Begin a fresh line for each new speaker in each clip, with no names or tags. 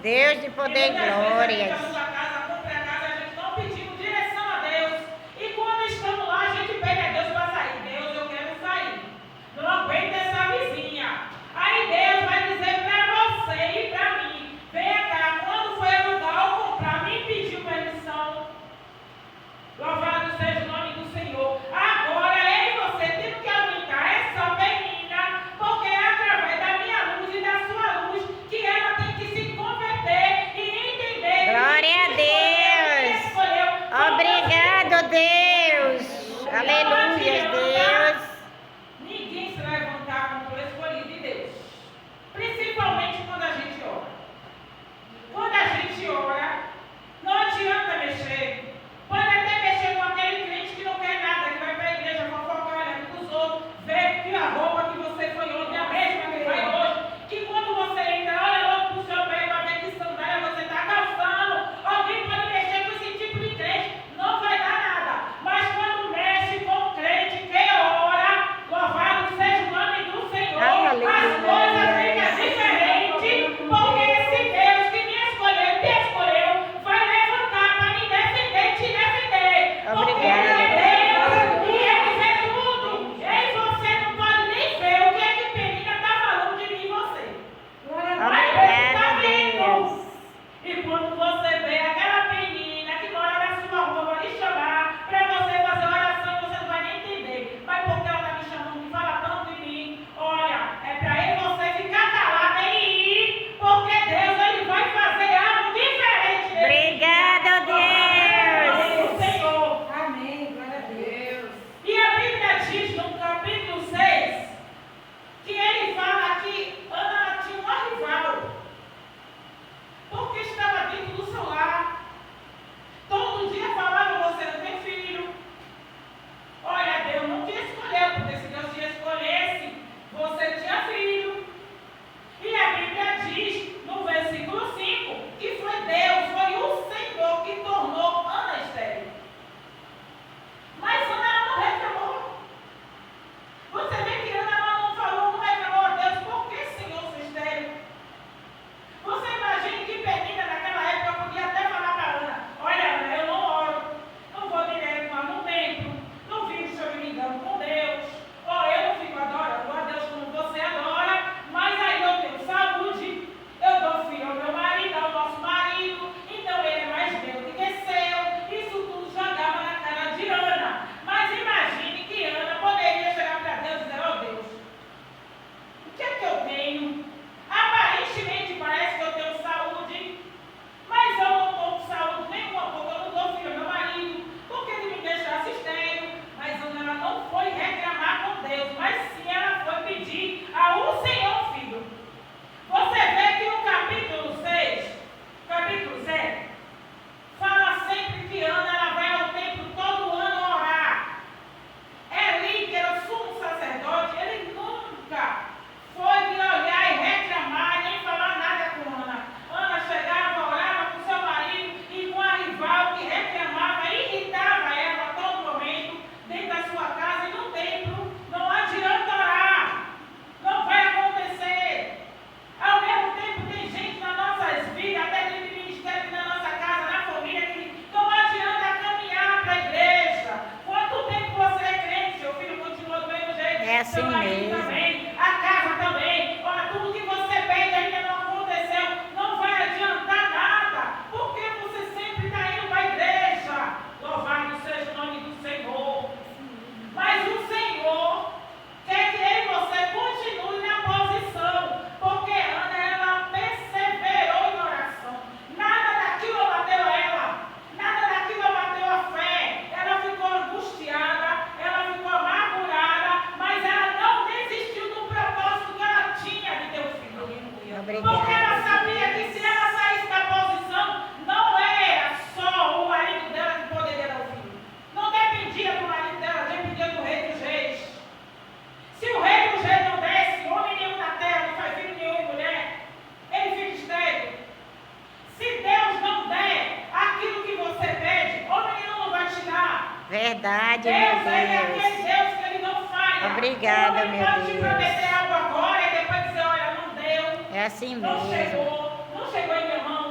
Deus de poder e glória.
A casa, compra a casa, a gente não pedindo direção a Deus. E quando estamos lá, a gente pede a Deus para sair. Deus, eu quero sair. Não aguento essa vizinha. Aí Deus vai dizer para você e para mim: vem cá, quando foi alugar ou comprar, me pediu permissão. Louvado seja o nome do Senhor. Agora eu e você temos que aguentar essa menina, porque é através da minha luz e da sua luz que ela tem que se converter e entender.
Glória a Deus. Obrigado, Deus. Aleluia, Deus.
Ninguém se levantar como o escolhido de Deus. Principalmente quando a gente ora. Quando a gente ora, não adianta mexer. Pode até mexer com aquele crente que não quer nada, que vai para a igreja fofocar olhando para os outros, ver que a roupa que você foi ontem é a mesma que vai hoje. Que quando você entra, olha logo para o seu pé para ver que sandália você está calçando. Alguém pode mexer com esse tipo de crente, não vai dar nada. Mas quando mexe com o crente que ora, louvado seja o nome do Senhor, as coisas ficam diferentes, porque esse Deus que me escolheu, te escolheu, vai levantar para me defender, te defender. Porque ele é Deus e ele vê tudo. E você não pode nem ver o que é que Penina está falando de mim e você. Mas ele está vendo. E quando você vê aquela Penina que mora na sua rua, vai lhe chamar para você fazer oração, você não vai nem entender. Mas porque ela está me chamando, me fala tanto de mim. Olha, é para ele você ficar calado e ir, porque Deus ele vai fazer algo diferente.
Obrigado,
Deus.
Deus.
Senhor.
Amém, glória a Deus.
E a Bíblia diz no capítulo 6 que ele fala que Ana tinha uma rival, porque estava dentro do seu lar. Todo dia falava: você não tem filho. Olha, Deus não te escolheu, porque se Deus te escolhesse, você tinha filho. E a Bíblia diz no versículo 5 que foi Deus, foi o Senhor que tornou Ana estéril. Mas Ana não reclamou. Você vê que Ana não falou, não reclamou a Deus: por que, Senhor, sou estéril? Você imagina que Penina naquela época podia até falar para Ana: olha, Ana, eu não oro, não vou direto lá no templo, não vivo se eu me engano com Deus, ou eu não fico adorando a Deus como você adora, mas aí eu tenho saúde, eu dou filho ao meu marido, ao nosso marido, então ele é mais meu do que seu. Isso tudo jogava na cara de Ana. Mas imagine que Ana poderia chegar para Deus e dizer: ó Deus, o que é que eu tenho? Aparentemente parece que eu tenho saúde, mas eu não estou com saúde nenhuma, porque eu não dou filho ao meu marido, porque ele me deixasse estéril. Mas Ana ela não foi reclamar com Deus, mas sim ela foi pedir ao Senhor filho. Você vê que no capítulo 6, capítulo 0, fala sempre que Ana ela vai ao templo todo ano orar. Eli, que era o sumo sacerdote, ele nunca foi de olhar e reclamar, nem falar nada com Ana. Ana chegava, orava com seu marido e com a rival que reclamava, irritava ela a todo momento, dentro da sua casa e no templo. Não adianta orar, não vai acontecer. Ao mesmo tempo, tem gente nas nossas vidas, até dentro do ministério, na nossa casa, na família, que não adianta caminhar para a igreja. Quanto tempo você é crente? Seu filho continua do mesmo jeito.
É assim
seu marido
mesmo.
também, a casa também. Olha, tudo que você pede ainda não aconteceu. Não vai adiantar nada, porque você sempre está indo para a igreja. Louvado seja o nome do Senhor. Mas o Senhor quer que eu e você continue na posição, porque Ana, ela perseverou em oração. Nada daquilo abateu ela, nada daquilo abateu a fé. Ela ficou angustiada, ela ficou amargurada, mas ela não desistiu do propósito que ela tinha de ter um filho. Porque ela sabia que se ela saísse da posição, não era só o marido dela que poderia dar o filho. Não dependia do marido dela, dependia do rei dos reis. Se o rei dos reis não desse homem nenhum na terra, não faz filho nenhum e mulher, ele fica estéril. Se Deus não der aquilo que você pede, homem nenhum não vai te dar.
Verdade,
Deus
meu
é aquele
Deus.
Deus que ele não falha.
Obrigada,
Ele
meu
pode te
Deus.
prometer algo agora e depois dizer: olha, não deu,
É assim
não
mesmo.
chegou em minha mão.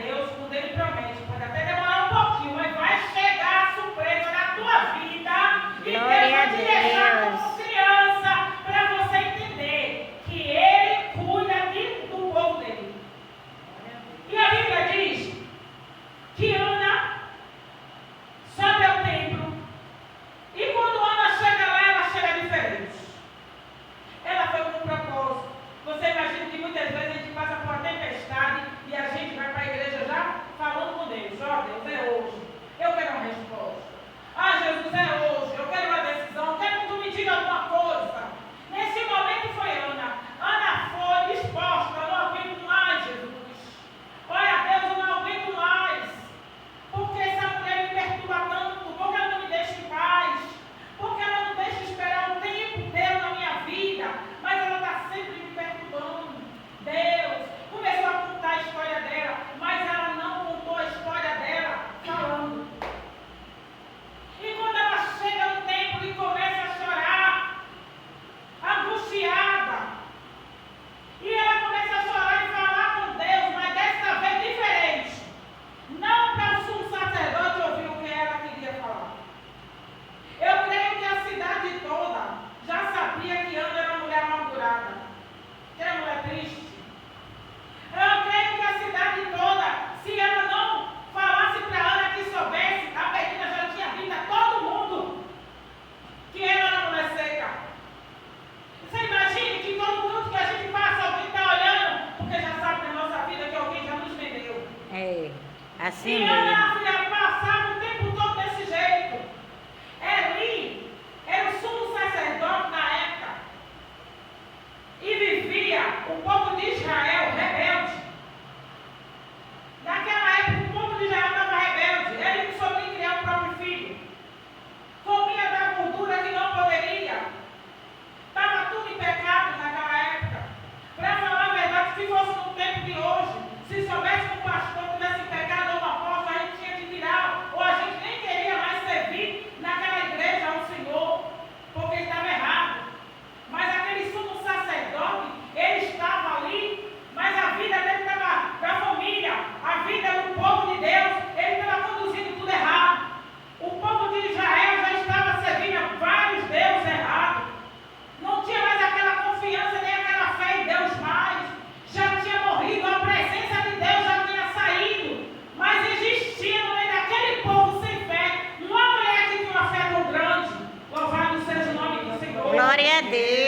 Deus, quando Ele promete, pode até demorar um pouquinho, mas vai chegar a surpresa na tua vida. E Deus
Glória a
vai te deixar
Deus.
como criança para você entender que Ele cuida do povo dele. E a Bíblia diz que Ana sobe ao templo e quando Ana chega lá, ela chega diferente. Ela foi com um propósito. Você imagina que muitas vezes a gente passa por uma tempestade e a gente vai para a igreja já falando com Deus. Ó, Deus, é hoje. Eu quero uma resposta. Ah, Jesus, é hoje. Eu quero uma decisão. Eu quero que tu me diga alguma coisa. Nesse momento foi Ana. Ana foi disposta. Eu não aguento mais, Jesus. Olha, Deus, eu não aguento mais. Porque essa mulher me perturba tanto. Porque ela não me deixa em paz. Porque ela não deixa esperar o tempo dela na minha vida. Mas ela está sempre me perturbando. Deus começou a contar a história dela. Mas ela não contou a história dela falando. E quando ela chega no templo e começa a chorar, angustiada, e ela começa a chorar e falar com Deus, mas dessa vez diferente. Não para o sumo sacerdote ouvir o que ela queria falar. Eu creio que a cidade toda já sabia que Ana era uma mulher amargurada, que era uma mulher triste. Eu creio que a cidade toda, se ela não falasse para Ana que soubesse, a Penina já tinha dito a todo mundo que ela era uma mulher seca. Você imagine que todo mundo que a gente passa, alguém está olhando, porque já sabe na nossa vida que alguém já nos vendeu.
É, assim
E
mesmo.
Ana passava o tempo todo desse jeito. Eli era o sumo sacerdote na época e vivia o povo de Israel rebelde. Naquela época o povo de Israel estava rebelde. Ele não soube criar o próprio filho. Comia da gordura que não poderia. Estava tudo em pecado naquela época. Para falar a verdade, se fosse no tempo de hoje, se soubesse que um pastor tivesse pecado ou uma apóstolo, a gente tinha que tirar, ou a gente nem queria mais servir naquela igreja ao Senhor, porque estava errado. Mas aquele sumo sacerdote, ele estava ali, mas a vida dele estava da família, a vida do povo de Deus, ele estava conduzindo tudo errado. O povo de Israel já estava servindo a vários deuses errados. Não tinha mais aquela confiança nem aquela fé em Deus mais. Já tinha morrido, a presença de Deus já tinha saído. Mas existia no meio daquele povo sem fé uma mulher que tinha uma fé tão grande. Louvado seja o nome do Senhor.
Glória a Deus.